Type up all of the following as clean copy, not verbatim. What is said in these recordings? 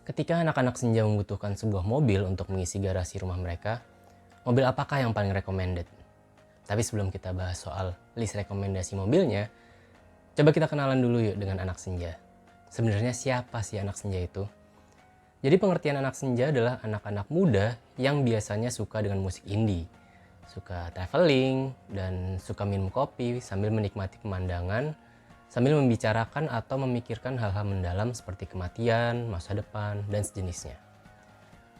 Ketika anak-anak senja membutuhkan sebuah mobil untuk mengisi garasi rumah mereka, mobil apakah yang paling recommended? Tapi sebelum kita bahas soal list rekomendasi mobilnya, coba kita kenalan dulu yuk dengan anak senja. Sebenarnya siapa sih anak senja itu? Jadi pengertian anak senja adalah anak-anak muda yang biasanya suka dengan musik indie, suka traveling, dan suka minum kopi sambil menikmati pemandangan, sambil membicarakan atau memikirkan hal-hal mendalam seperti kematian, masa depan, dan sejenisnya.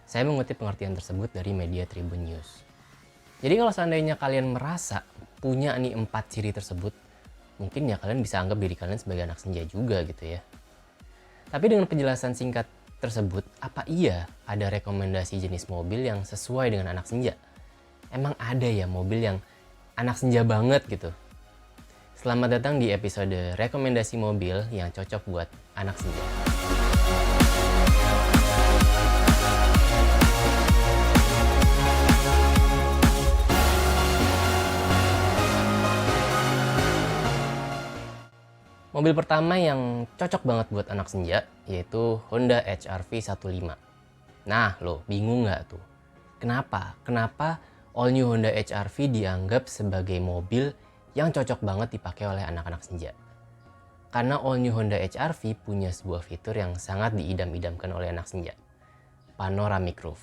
Saya mengutip pengertian tersebut dari media Tribun News. Jadi kalau seandainya kalian merasa punya nih 4 ciri tersebut, mungkin ya kalian bisa anggap diri kalian sebagai anak senja juga gitu ya. Tapi dengan penjelasan singkat tersebut, apa iya ada rekomendasi jenis mobil yang sesuai dengan anak senja? Emang ada ya mobil yang anak senja banget gitu? Selamat datang di episode rekomendasi mobil yang cocok buat anak senja. Mobil pertama yang cocok banget buat anak senja yaitu Honda HR-V 15. Nah lo bingung nggak tuh? Kenapa all new Honda HR-V dianggap sebagai mobil yang cocok banget dipakai oleh anak-anak senja? Karena all new Honda HR-V punya sebuah fitur yang sangat diidam-idamkan oleh anak senja. Panoramic roof.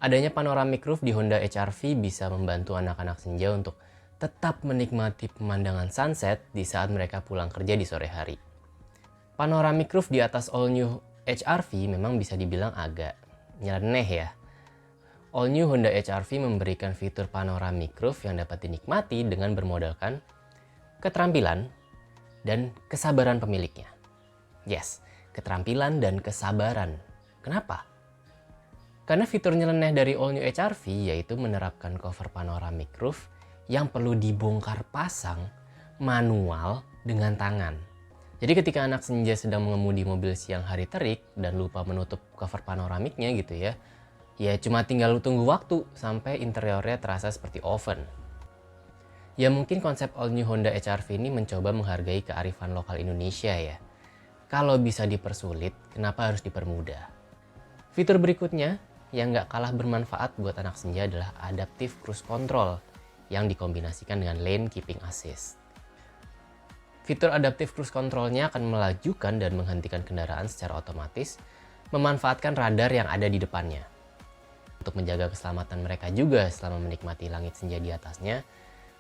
Adanya panoramic roof di Honda HR-V bisa membantu anak-anak senja untuk tetap menikmati pemandangan sunset di saat mereka pulang kerja di sore hari. Panoramic roof di atas all new HR-V memang bisa dibilang agak nyeleneh ya. All new Honda HR-V memberikan fitur panoramic roof yang dapat dinikmati dengan bermodalkan keterampilan dan kesabaran pemiliknya. Yes, keterampilan dan kesabaran. Kenapa? Karena fitur nyeleneh dari all new HR-V yaitu menerapkan cover panoramic roof yang perlu dibongkar pasang manual dengan tangan. Jadi ketika anak senja sedang mengemudi mobil siang hari terik dan lupa menutup cover panoramiknya gitu ya, ya cuma tinggal tunggu waktu sampai interiornya terasa seperti oven. Ya mungkin konsep all new Honda HR-V ini mencoba menghargai kearifan lokal Indonesia ya. Kalau bisa dipersulit, kenapa harus dipermudah? Fitur berikutnya yang nggak kalah bermanfaat buat anak senja adalah Adaptive Cruise Control yang dikombinasikan dengan Lane Keeping Assist. Fitur Adaptive Cruise Control-nya akan melajukan dan menghentikan kendaraan secara otomatis, memanfaatkan radar yang ada di depannya. Untuk menjaga keselamatan mereka juga selama menikmati langit senja di atasnya,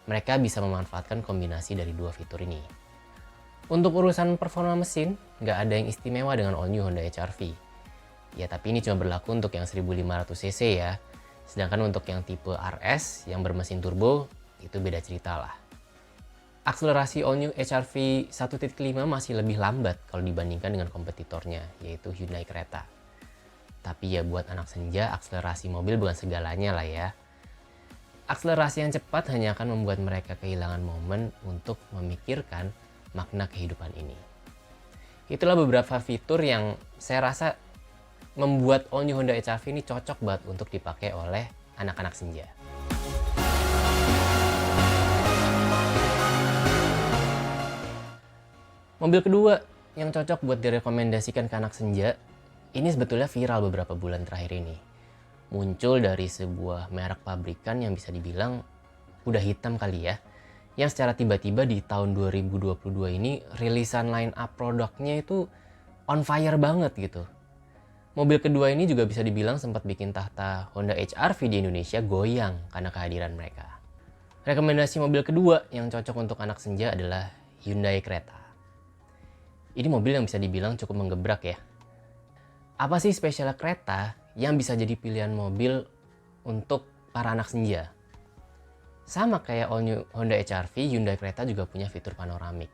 mereka bisa memanfaatkan kombinasi dari dua fitur ini. Untuk urusan performa mesin, nggak ada yang istimewa dengan all new Honda HR-V. Ya tapi ini cuma berlaku untuk yang 1500 cc ya. Sedangkan untuk yang tipe RS yang bermesin turbo itu beda cerita lah. Akselerasi all new HR-V 1.5 masih lebih lambat kalau dibandingkan dengan kompetitornya yaitu Hyundai Creta. Tapi ya buat anak senja akselerasi mobil bukan segalanya lah ya. Akselerasi yang cepat hanya akan membuat mereka kehilangan momen untuk memikirkan makna kehidupan ini. Itulah beberapa fitur yang saya rasa membuat all new Honda HR-V ini cocok banget untuk dipakai oleh anak-anak senja. Mobil kedua yang cocok buat direkomendasikan ke anak senja, ini sebetulnya viral beberapa bulan terakhir ini. Muncul dari sebuah merek pabrikan yang bisa dibilang udah hitam kali ya, yang secara tiba-tiba di tahun 2022 ini rilisan line up produknya itu on fire banget gitu. Mobil kedua ini juga bisa dibilang sempat bikin tahta Honda HR-V di Indonesia goyang karena kehadiran mereka. Rekomendasi mobil kedua yang cocok untuk anak senja adalah Hyundai Creta. Ini mobil yang bisa dibilang cukup menggebrak ya. Apa sih spesial Creta yang bisa jadi pilihan mobil untuk para anak senja? Sama kayak all new Honda HR-V, Hyundai Creta juga punya fitur panoramik.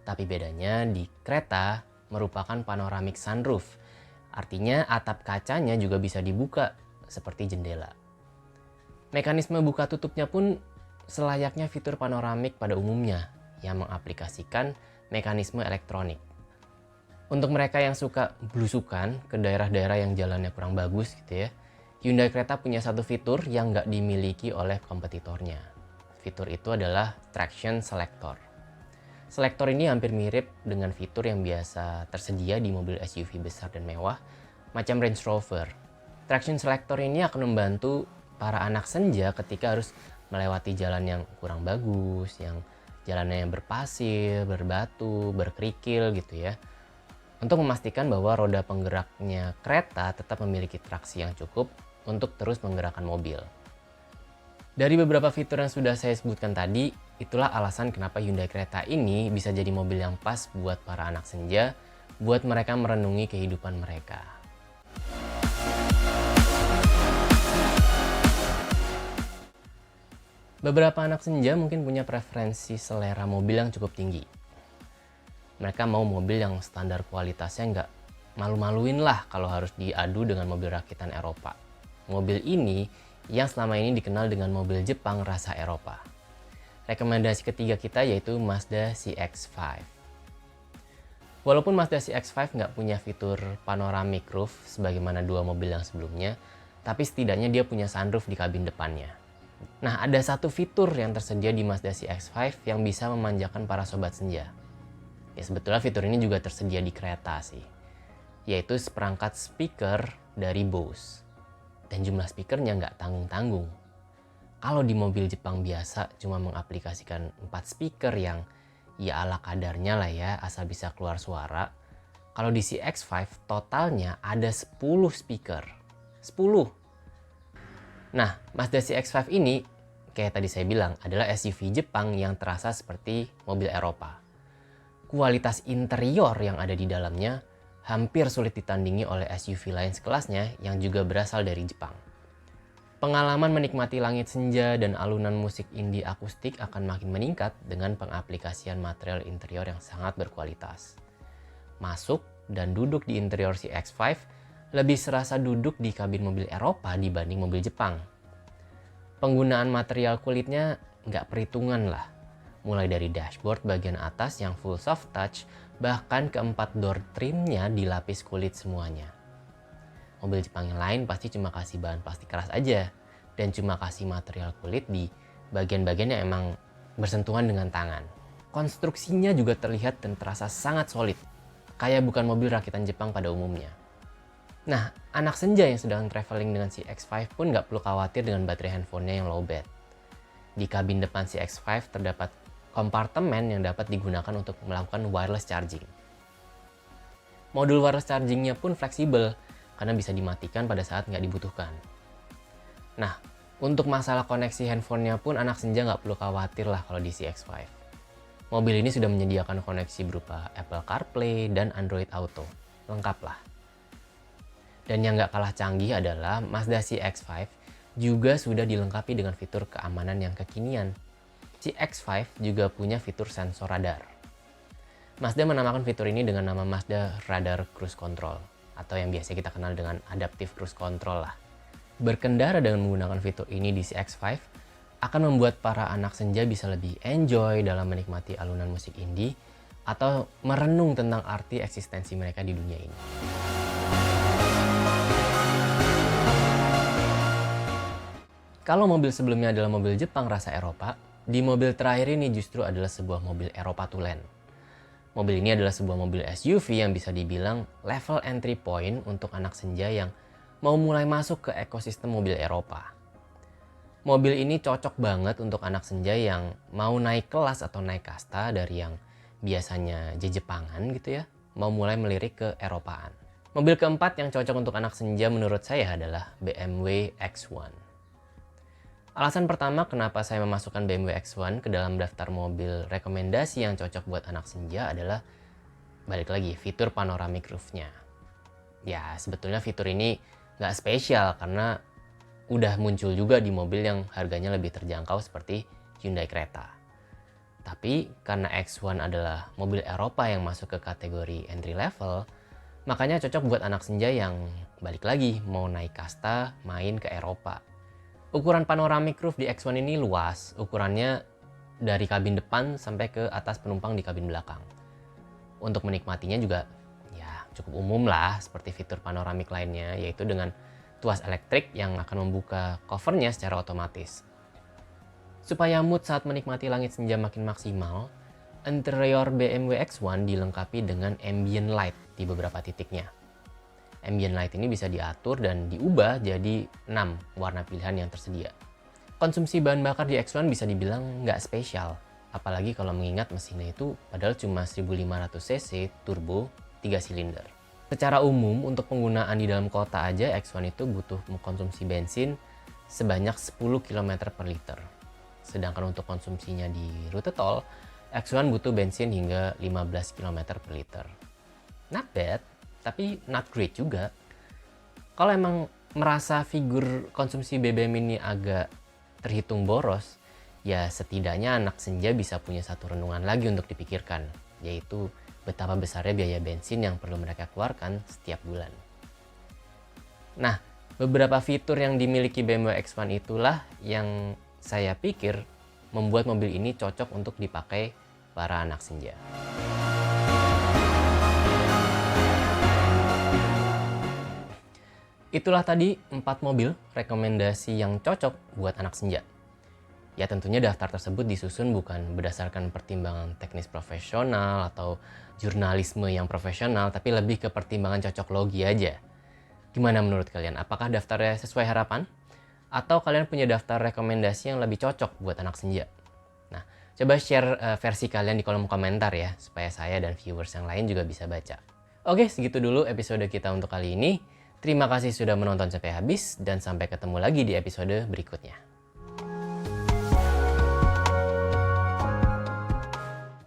Tapi bedanya di Creta merupakan panoramic sunroof. Artinya atap kacanya juga bisa dibuka seperti jendela. Mekanisme buka tutupnya pun selayaknya fitur panoramik pada umumnya yang mengaplikasikan mekanisme elektronik. Untuk mereka yang suka belusukan ke daerah-daerah yang jalannya kurang bagus gitu ya, Hyundai Creta punya satu fitur yang nggak dimiliki oleh kompetitornya. Fitur itu adalah Traction Selector. Selektor ini hampir mirip dengan fitur yang biasa tersedia di mobil SUV besar dan mewah, macam Range Rover. Traction selector ini akan membantu para anak senja ketika harus melewati jalan yang kurang bagus, yang jalannya yang berpasir, berbatu, berkerikil gitu ya. Untuk memastikan bahwa roda penggeraknya kereta tetap memiliki traksi yang cukup untuk terus menggerakkan mobil. Dari beberapa fitur yang sudah saya sebutkan tadi, itulah alasan kenapa Hyundai Creta ini bisa jadi mobil yang pas buat para anak senja, buat mereka merenungi kehidupan mereka. Beberapa anak senja mungkin punya preferensi selera mobil yang cukup tinggi. Mereka mau mobil yang standar kualitasnya nggak malu-maluin lah kalau harus diadu dengan mobil rakitan Eropa. Mobil ini yang selama ini dikenal dengan mobil Jepang rasa Eropa. Rekomendasi ketiga kita yaitu Mazda CX-5. Walaupun Mazda CX-5 nggak punya fitur panoramic roof sebagaimana dua mobil yang sebelumnya, tapi setidaknya dia punya sunroof di kabin depannya. Nah, ada satu fitur yang tersedia di Mazda CX-5 yang bisa memanjakan para sobat senja. Ya, sebetulnya fitur ini juga tersedia di Creta sih, yaitu seperangkat speaker dari Bose. Dan jumlah speakernya nggak tanggung-tanggung. Kalau di mobil Jepang biasa cuma mengaplikasikan 4 speaker yang ya ala kadarnya lah ya, asal bisa keluar suara. Kalau di CX-5 totalnya ada 10 speaker. 10. Nah, Mazda CX-5 ini, kayak tadi saya bilang, adalah SUV Jepang yang terasa seperti mobil Eropa. Kualitas interior yang ada di dalamnya hampir sulit ditandingi oleh SUV lain sekelasnya yang juga berasal dari Jepang. Pengalaman menikmati langit senja dan alunan musik indie akustik akan makin meningkat dengan pengaplikasian material interior yang sangat berkualitas. Masuk dan duduk di interior CX-5 lebih serasa duduk di kabin mobil Eropa dibanding mobil Jepang. Penggunaan material kulitnya nggak perhitungan lah. Mulai dari dashboard bagian atas yang full soft touch, bahkan keempat door trimnya dilapis kulit semuanya. Mobil Jepang yang lain pasti cuma kasih bahan plastik keras aja, dan cuma kasih material kulit di bagian-bagian yang emang bersentuhan dengan tangan. Konstruksinya juga terlihat dan terasa sangat solid, kayak bukan mobil rakitan Jepang pada umumnya. Nah, anak senja yang sedang traveling dengan CX-5 pun nggak perlu khawatir dengan baterai handphonenya yang lowbat. Di kabin depan CX-5 terdapat kompartemen yang dapat digunakan untuk melakukan wireless charging. Modul wireless chargingnya pun fleksibel, karena bisa dimatikan pada saat nggak dibutuhkan. Nah, untuk masalah koneksi handphonenya pun anak senja nggak perlu khawatir lah kalau di CX-5. Mobil ini sudah menyediakan koneksi berupa Apple CarPlay dan Android Auto. Lengkap lah. Dan yang nggak kalah canggih adalah Mazda CX-5 juga sudah dilengkapi dengan fitur keamanan yang kekinian. CX-5 juga punya fitur sensor radar. Mazda menamakan fitur ini dengan nama Mazda Radar Cruise Control, atau yang biasa kita kenal dengan Adaptive Cruise Control lah. Berkendara dengan menggunakan fitur ini di CX-5 akan membuat para anak senja bisa lebih enjoy dalam menikmati alunan musik indie atau merenung tentang arti eksistensi mereka di dunia ini. Kalau mobil sebelumnya adalah mobil Jepang rasa Eropa, di mobil terakhir ini justru adalah sebuah mobil Eropa to Land. Mobil ini adalah sebuah mobil SUV yang bisa dibilang level entry point untuk anak senja yang mau mulai masuk ke ekosistem mobil Eropa. Mobil ini cocok banget untuk anak senja yang mau naik kelas atau naik kasta dari yang biasanya Jepangan gitu ya, mau mulai melirik ke Eropaan. Mobil keempat yang cocok untuk anak senja menurut saya adalah BMW X1. Alasan pertama kenapa saya memasukkan BMW X1 ke dalam daftar mobil rekomendasi yang cocok buat anak senja adalah balik lagi fitur panoramic roof-nya. Ya sebetulnya fitur ini nggak spesial karena udah muncul juga di mobil yang harganya lebih terjangkau seperti Hyundai Creta. Tapi karena X1 adalah mobil Eropa yang masuk ke kategori entry level, makanya cocok buat anak senja yang balik lagi mau naik kasta main ke Eropa. Ukuran panoramic roof di X1 ini luas, ukurannya dari kabin depan sampai ke atas penumpang di kabin belakang. Untuk menikmatinya juga ya cukup umum lah seperti fitur panoramik lainnya, yaitu dengan tuas elektrik yang akan membuka covernya secara otomatis. Supaya mood saat menikmati langit senja makin maksimal, interior BMW X1 dilengkapi dengan ambient light di beberapa titiknya. Ambient light ini bisa diatur dan diubah jadi 6 warna pilihan yang tersedia. Konsumsi bahan bakar di X1 bisa dibilang nggak spesial, apalagi kalau mengingat mesinnya itu padahal cuma 1500 cc turbo 3 silinder. Secara umum untuk penggunaan di dalam kota aja X1 itu butuh mengkonsumsi bensin sebanyak 10 km per liter. Sedangkan untuk konsumsinya di rute tol, X1 butuh bensin hingga 15 km per liter. Not bad, tapi not great juga. Kalau emang merasa figur konsumsi BBM ini agak terhitung boros, ya setidaknya anak senja bisa punya satu renungan lagi untuk dipikirkan, yaitu betapa besarnya biaya bensin yang perlu mereka keluarkan setiap bulan. Nah, beberapa fitur yang dimiliki BMW X1 itulah yang saya pikir membuat mobil ini cocok untuk dipakai para anak senja. Itulah tadi 4 mobil rekomendasi yang cocok buat anak senja. Ya tentunya daftar tersebut disusun bukan berdasarkan pertimbangan teknis profesional atau jurnalisme yang profesional, tapi lebih ke pertimbangan cocok logi aja. Gimana menurut kalian? Apakah daftarnya sesuai harapan? Atau kalian punya daftar rekomendasi yang lebih cocok buat anak senja? Nah, coba share versi kalian di kolom komentar ya, supaya saya dan viewers yang lain juga bisa baca. Oke, segitu dulu episode kita untuk kali ini. Terima kasih sudah menonton sampai habis dan sampai ketemu lagi di episode berikutnya.